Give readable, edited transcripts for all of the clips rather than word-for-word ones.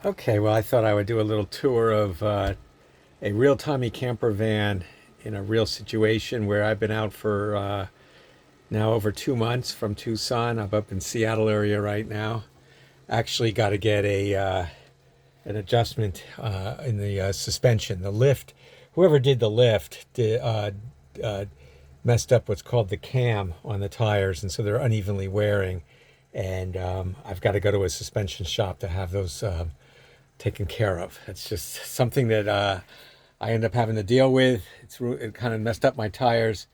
Okay, well, I thought I would do a little tour of a real Tommy Campervan in a real situation where I've been out for now over 2 months from Tucson. I'm up in Seattle area right now. Actually, got to get a an adjustment in the suspension. The lift, whoever did the lift, uh, messed up what's called the cam on the tires, and so they're unevenly wearing. And I've got to go to a suspension shop to have those taken care of. It's just something that I end up having to deal with. It kind of messed up my tires,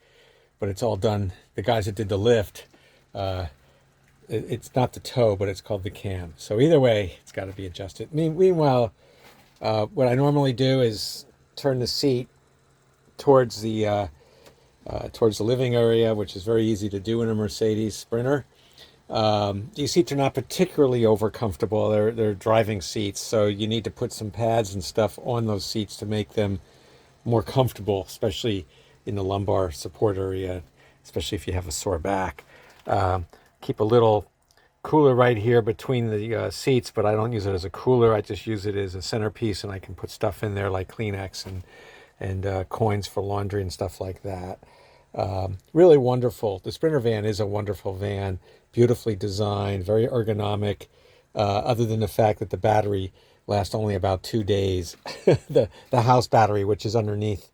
but it's all done. The guys that did the lift, uh, it's not the toe, but it's called the cam. So either way, it's got to be adjusted. Meanwhile, what I normally do is turn the seat towards towards the living area, which is very easy to do in a Mercedes Sprinter. These seats are not particularly over comfortable. They're driving seats, so you need to put some pads and stuff on those seats to make them more comfortable, especially in the lumbar support area, especially if you have a sore back. Keep a little cooler right here between the seats, but I don't use it as a cooler. I just use it as a centerpiece, and I can put stuff in there like Kleenex and coins for laundry and stuff like that. Really wonderful. The Sprinter van is a wonderful van, beautifully designed, very ergonomic. Other than the fact that the battery lasts only about 2 days, the house battery, which is underneath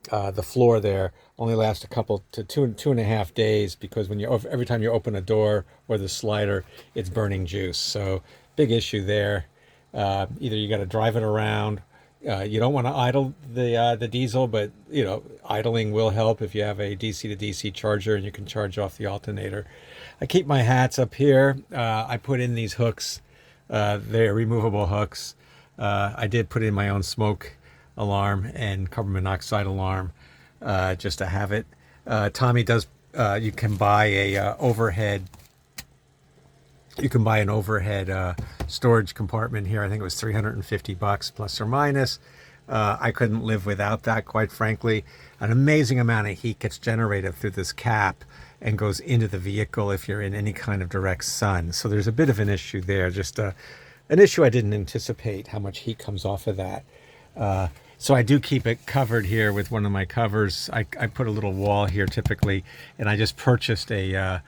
the floor there, only lasts a couple to 2.5 days because every time you open a door or the slider, it's burning juice. So big issue there. Either you got to drive it around. You don't want to idle the diesel, but idling will help if you have a DC to DC charger and you can charge off the alternator. I keep my hats up here. I put in these hooks. They're removable hooks. I did put in my own smoke alarm and carbon monoxide alarm just to have it. Tommy does. You can buy a overhead. You can buy an overhead storage compartment here. I think it was $350 plus or minus. I couldn't live without that, quite frankly. An amazing amount of heat gets generated through this cap and goes into the vehicle if you're in any kind of direct sun. So there's a bit of an issue there. Just an issue I didn't anticipate, how much heat comes off of that. So I do keep it covered here with one of my covers. I put a little wall here typically, and I just purchased a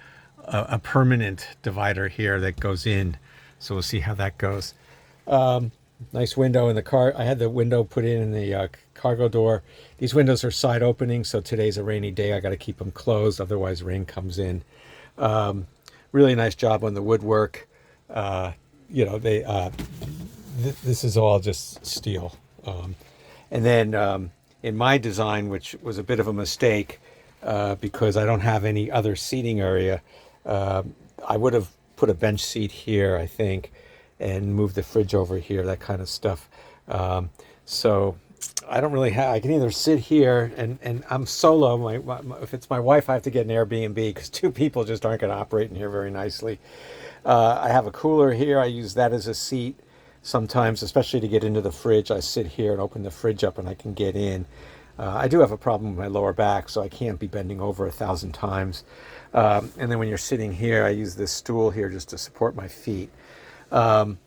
permanent divider here that goes in. So we'll see how that goes. Nice window in the car. I had the window put in the cargo door. These windows are side opening, so today's a rainy day. I got to keep them closed, otherwise rain comes in. Really nice job on the woodwork. This is all just steel. And then in my design, which was a bit of a mistake because I don't have any other seating area, I would have put a bench seat here, I think, and moved the fridge over here, that kind of stuff. So I don't really have, I can either sit here and I'm solo. If it's my wife, I have to get an Airbnb because two people just aren't going to operate in here very nicely. I have a cooler here. I use that as a seat sometimes, especially to get into the fridge. I sit here and open the fridge up and I can get in. I do have a problem with my lower back, so I can't be bending over 1,000 times. And then when you're sitting here, I use this stool here just to support my feet. And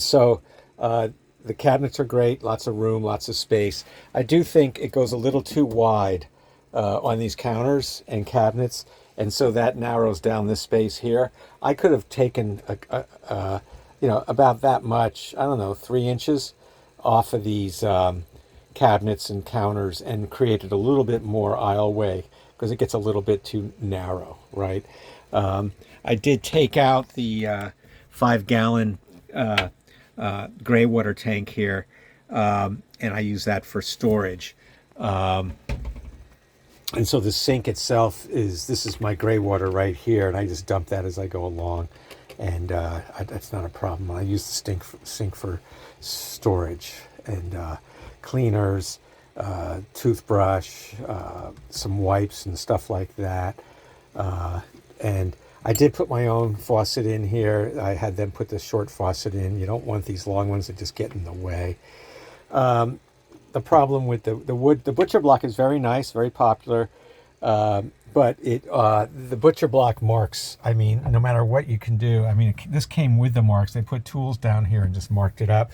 so the cabinets are great, lots of room, lots of space. I do think it goes a little too wide on these counters and cabinets, and so that narrows down this space here. I could have taken about that much, I don't know, 3 inches off of these cabinets and counters and created a little bit more aisleway because it gets a little bit too narrow, right? I did take out the 5-gallon gray water tank here, and I use that for storage. And so the sink itself this is my gray water right here, and I just dump that as I go along, and that's not a problem. I use the sink for storage and cleaners, toothbrush, some wipes and stuff like that. And I did put my own faucet in here. I had them put the short faucet in. You don't want these long ones that just get in the way. The problem with the wood, the butcher block is very nice, very popular, but the butcher block marks, I mean, no matter what you can do, I mean, this came with the marks. They put tools down here and just marked it up.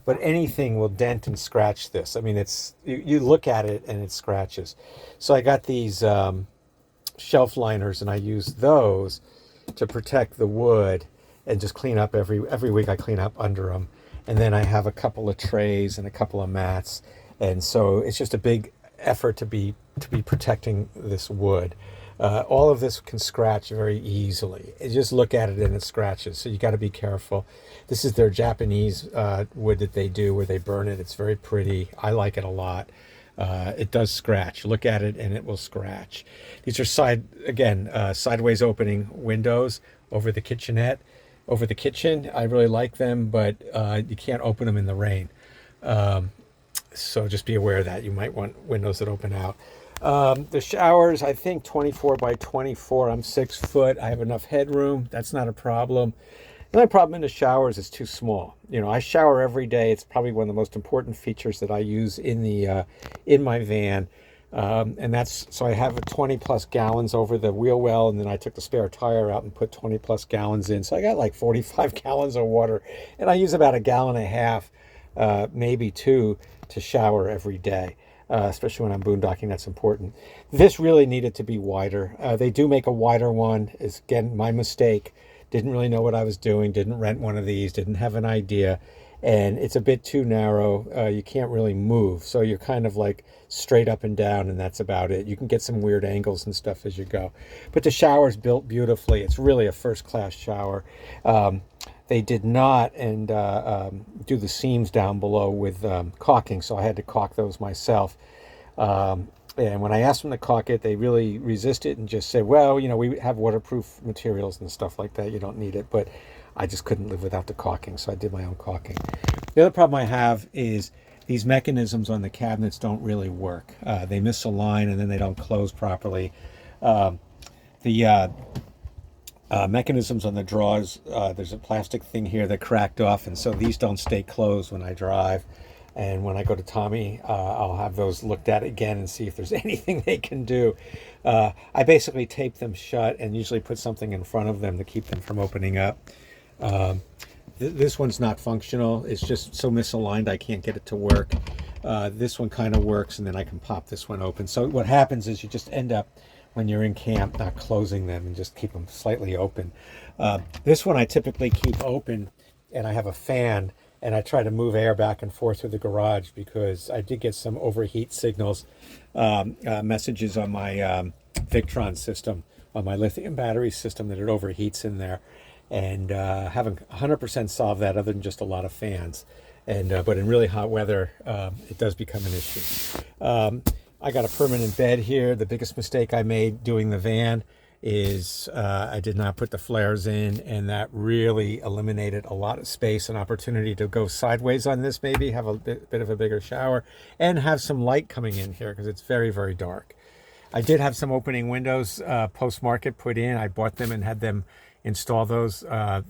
But anything will dent and scratch this. I mean, you look at it and it scratches. So I got these shelf liners, and I use those to protect the wood and just clean up every week. I clean up under them. And then I have a couple of trays and a couple of mats. And so it's just a big effort to be protecting this wood. All of this can scratch very easily. You just look at it and it scratches, so you got to be careful. This is their Japanese wood that they do where they burn it. It's very pretty. I like it a lot. It does scratch. Look at it and it will scratch. These are sideways opening windows over the kitchenette, over the kitchen. I really like them, but you can't open them in the rain. So just be aware of that. You might want windows that open out. The showers, I think 24 by 24. I'm 6 foot. I have enough headroom. That's not a problem. The only problem in the showers is too small. You know, I shower every day. It's probably one of the most important features that I use in my van. And that's, so I have 20 plus gallons over the wheel well, and then I took the spare tire out and put 20 plus gallons in. So I got like 45 gallons of water, and I use about 1.5 gallons, maybe 2, to shower every day. Especially when I'm boondocking, that's important. This really needed to be wider. They do make a wider one. It's, again, my mistake. Didn't really know what I was doing. Didn't rent one of these. Didn't have an idea. And it's a bit too narrow. You can't really move. So you're kind of like straight up and down, and that's about it. You can get some weird angles and stuff as you go. But the shower's built beautifully. It's really a first-class shower. They did not do the seams down below with caulking, so I had to caulk those myself. And when I asked them to caulk it, they really resisted and just said, well, you know, we have waterproof materials and stuff like that. You don't need it. But I just couldn't live without the caulking, so I did my own caulking. The other problem I have is these mechanisms on the cabinets don't really work. They misalign, and then they don't close properly. Mechanisms on the drawers, there's a plastic thing here that cracked off, and so these don't stay closed when I drive. And when I go to Tommy, I'll have those looked at again and see if there's anything they can do. I basically tape them shut and usually put something in front of them to keep them from opening up. This one's not functional. It's just so misaligned I can't get it to work. This one kind of works, and then I can pop this one open. So what happens is you just end up, when you're in camp, not closing them and just keep them slightly open. This one I typically keep open, and I have a fan, and I try to move air back and forth through the garage because I did get some overheat signals, messages on my Victron system, on my lithium battery system, that it overheats in there. And haven't 100% solved that, other than just a lot of fans. But in really hot weather, it does become an issue. I got a permanent bed here. The biggest mistake I made doing the van is I did not put the flares in, and that really eliminated a lot of space and opportunity to go sideways on this, maybe have a bit of a bigger shower, and have some light coming in here because it's very, very dark. I did have some opening windows post-market put in. I bought them and had them install those.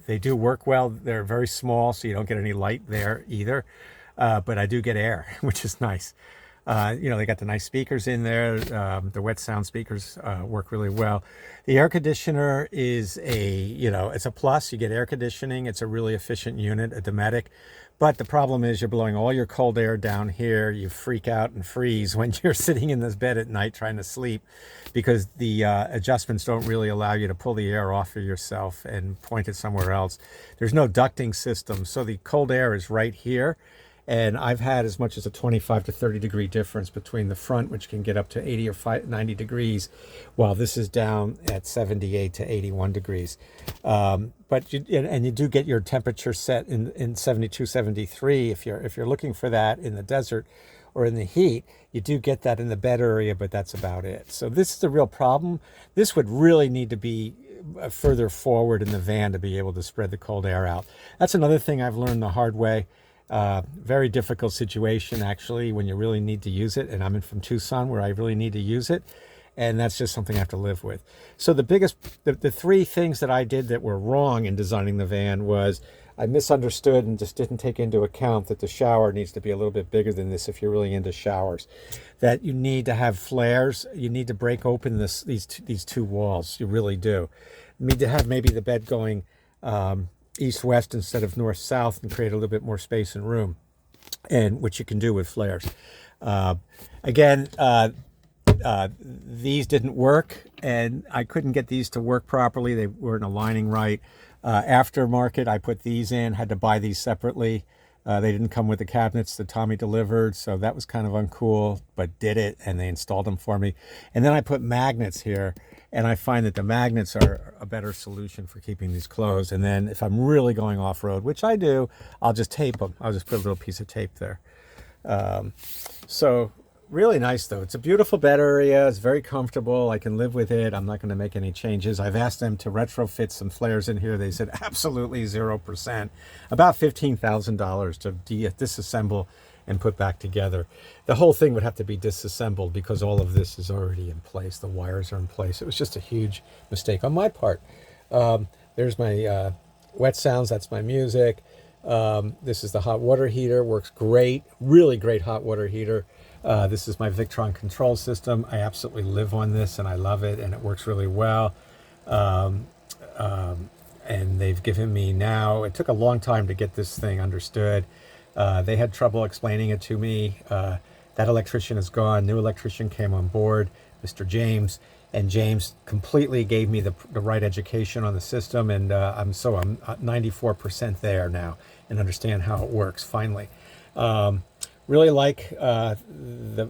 They do work well. They're very small, so you don't get any light there either. But I do get air, which is nice. They got the nice speakers in there. The wet sound speakers work really well. The air conditioner is it's a plus. You get air conditioning. It's a really efficient unit, a Dometic. But the problem is you're blowing all your cold air down here. You freak out and freeze when you're sitting in this bed at night trying to sleep, because the adjustments don't really allow you to pull the air off of yourself and point it somewhere else. There's no ducting system, so the cold air is right here. And I've had as much as a 25 to 30 degree difference between the front, which can get up to 80 or 90 degrees, while this is down at 78 to 81 degrees. But you do get your temperature set in 72, 73. If you're looking for that in the desert or in the heat, you do get that in the bed area, but that's about it. So this is a real problem. This would really need to be further forward in the van to be able to spread the cold air out. That's another thing I've learned the hard way. Very difficult situation, actually, when you really need to use it. And I'm from Tucson, where I really need to use it. And that's just something I have to live with. So the three things that I did that were wrong in designing the van was I misunderstood and just didn't take into account that the shower needs to be a little bit bigger than this if you're really into showers. That you need to have flares. You need to break open these two walls. You really do. You need to have maybe the bed going east-west instead of north-south and create a little bit more space and room, and which you can do with flares. Again, these didn't work, and I couldn't get these to work properly. They weren't aligning right. Aftermarket, I put these in, had to buy these separately. They didn't come with the cabinets that Tommy delivered, so that was kind of uncool, but did it, and they installed them for me. And then I put magnets here, and I find that the magnets are a better solution for keeping these closed. And then if I'm really going off-road, which I do, I'll just tape them. I'll just put a little piece of tape there. So really nice, though. It's a beautiful bed area. It's very comfortable. I can live with it. I'm not going to make any changes. I've asked them to retrofit some flares in here. They said absolutely 0%. About $15,000 to disassemble and put back together. The whole thing would have to be disassembled because all of this is already in place. The wires are in place. It was just a huge mistake on my part. There's my wet sounds. That's my music. This is the hot water heater. Works great. Really great hot water heater. This is my Victron control system. I absolutely live on this and I love it, and it works really well. And they've given me now, it took a long time to get this thing understood. They had trouble explaining it to me. That electrician is gone. New electrician came on board, Mr. James, and James completely gave me the right education on the system, and I'm 94% there now and understand how it works finally. Really like the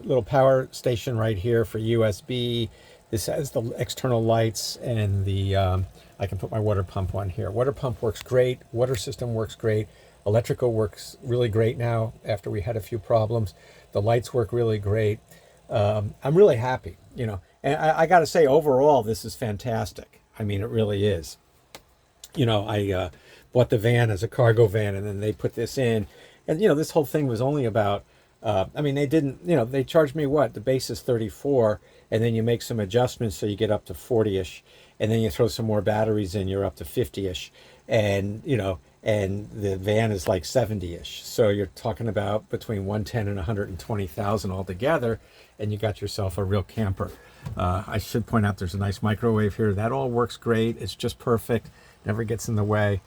little power station right here for USB. This has the external lights, and the I can put my water pump on here. Water pump works great. Water system works great. Electrical works really great now after we had a few problems. The lights work really great. I'm really happy, you know. And I got to say, overall, this is fantastic. I mean, it really is. You know, I bought the van as a cargo van, and then they put this in. And, you know, this whole thing was only about, I mean, they didn't, you know, they charged me what? The base is 34, and then you make some adjustments so you get up to 40-ish. And then you throw some more batteries in, you're up to 50-ish. And, you know, and the van is like 70-ish. So you're talking about between 110 and 120,000 altogether, and you got yourself a real camper. I should point out there's a nice microwave here. That all works great. It's just perfect. Never gets in the way.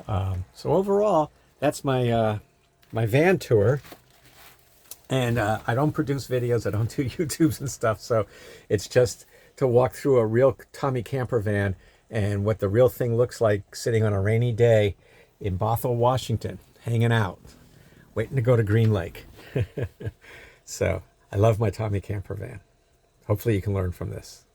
So overall, that's my my van tour. And I don't produce videos. I don't do YouTubes and stuff. So it's just to walk through a real Tommy Campervan and what the real thing looks like sitting on a rainy day in Bothell, Washington, hanging out, waiting to go to Green Lake. So I love my Tommy Campervan. Hopefully you can learn from this.